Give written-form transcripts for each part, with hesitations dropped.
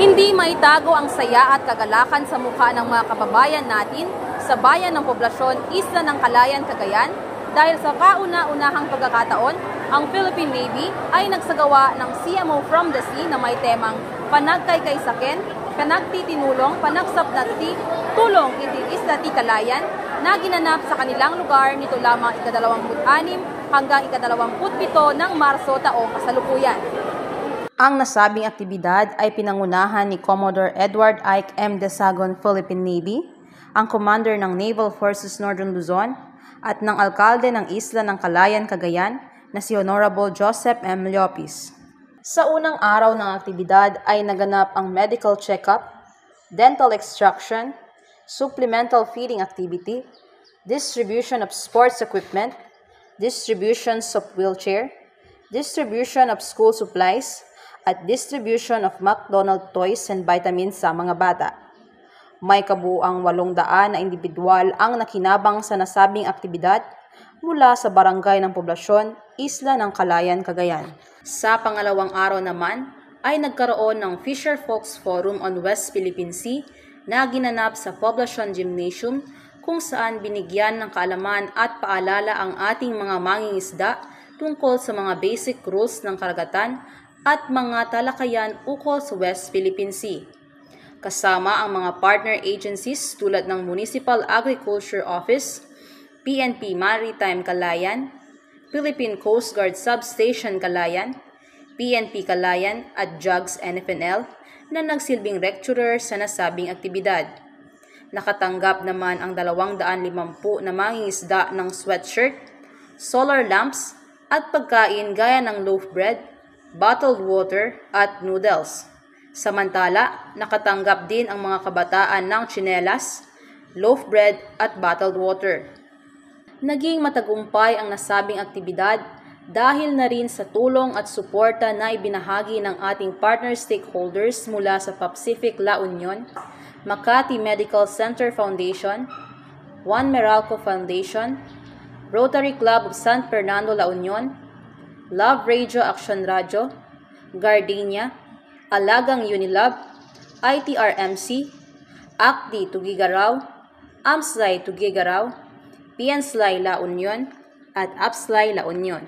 Hindi maitago ang saya at kagalakan sa mukha ng mga kababayan natin sa bayan ng poblasyon Isla ng Calayan, Cagayan dahil sa kauna-unahang pagkakataon, ang Philippine Navy ay nagsagawa ng CMO from the Sea na may temang Panagkaykaysaken, Panagtitinulong, Panagsapnati, Tulong iti Isla ti Calayan na ginanap sa kanilang lugar nito lamang ika-26 hanggang ika-27 ng Marso taong kasalukuyan. Ang nasabing aktibidad ay pinangunahan ni Commodore Edward Ike M. Desagon, Philippine Navy, ang commander ng Naval Forces Northern Luzon, at ng alkalde ng Isla ng Calayan, Cagayan na si Honorable Joseph M. Llopis. Sa unang araw ng aktibidad ay naganap ang medical check-up, dental extraction, supplemental feeding activity, distribution of sports equipment, distributions of wheelchair, distribution of school supplies, at distribution of McDonald's toys and vitamins sa mga bata. May kabuuang 800 na individual ang nakinabang sa nasabing aktibidad mula sa barangay ng poblasyon, Isla ng Calayan, Cagayan. Sa pangalawang araw naman ay nagkaroon ng Fisher Folks Forum on West Philippine Sea na ginanap sa Poblacion Gymnasium kung saan binigyan ng kaalaman at paalala ang ating mga mangingisda tungkol sa mga basic rules ng karagatan at mga talakayan ukol sa West Philippine Sea. Kasama ang mga partner agencies tulad ng Municipal Agriculture Office, PNP Maritime Calayan, Philippine Coast Guard Substation Calayan, PNP Calayan at JUGS NFNL na nagsilbing lecturer sa nasabing aktibidad. Nakatanggap naman ang 250 na mangingisda ng sweatshirt, solar lamps at pagkain gaya ng loaf bread, bottled water at noodles. Samantala, nakatanggap din ang mga kabataan ng tsinelas, loaf bread at bottled water. Naging matagumpay ang nasabing aktibidad dahil na rin sa tulong at suporta na ibinahagi ng ating partner stakeholders mula sa Pacific La Union, Makati Medical Center Foundation, Juan Meralco Foundation, Rotary Club of San Fernando La Union, Love Radio Action Radio, Gardenia, Alagang Unilab, ITRMC, ACDI Tugigaraw, AMSLAY Tugigaraw, PNSLAY La Union, at APSLAY La Union.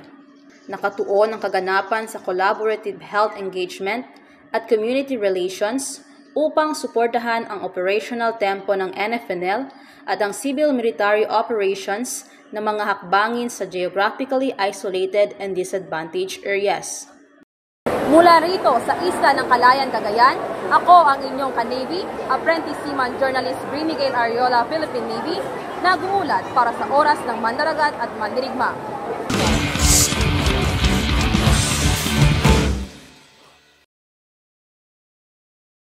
Nakatuon ang kaganapan sa collaborative health engagement at community relations upang suportahan ang operational tempo ng NFNL at ang civil military operations ng mga hakbangin sa geographically isolated and disadvantaged areas. Mula rito sa Isla ng Calayan, Cagayan, ako ang inyong ka-Navy, Apprentice Seaman Journalist Bri Miguel Ariola, Philippine Navy, na gumulat para sa Oras ng Mandaragat at Mandirigma.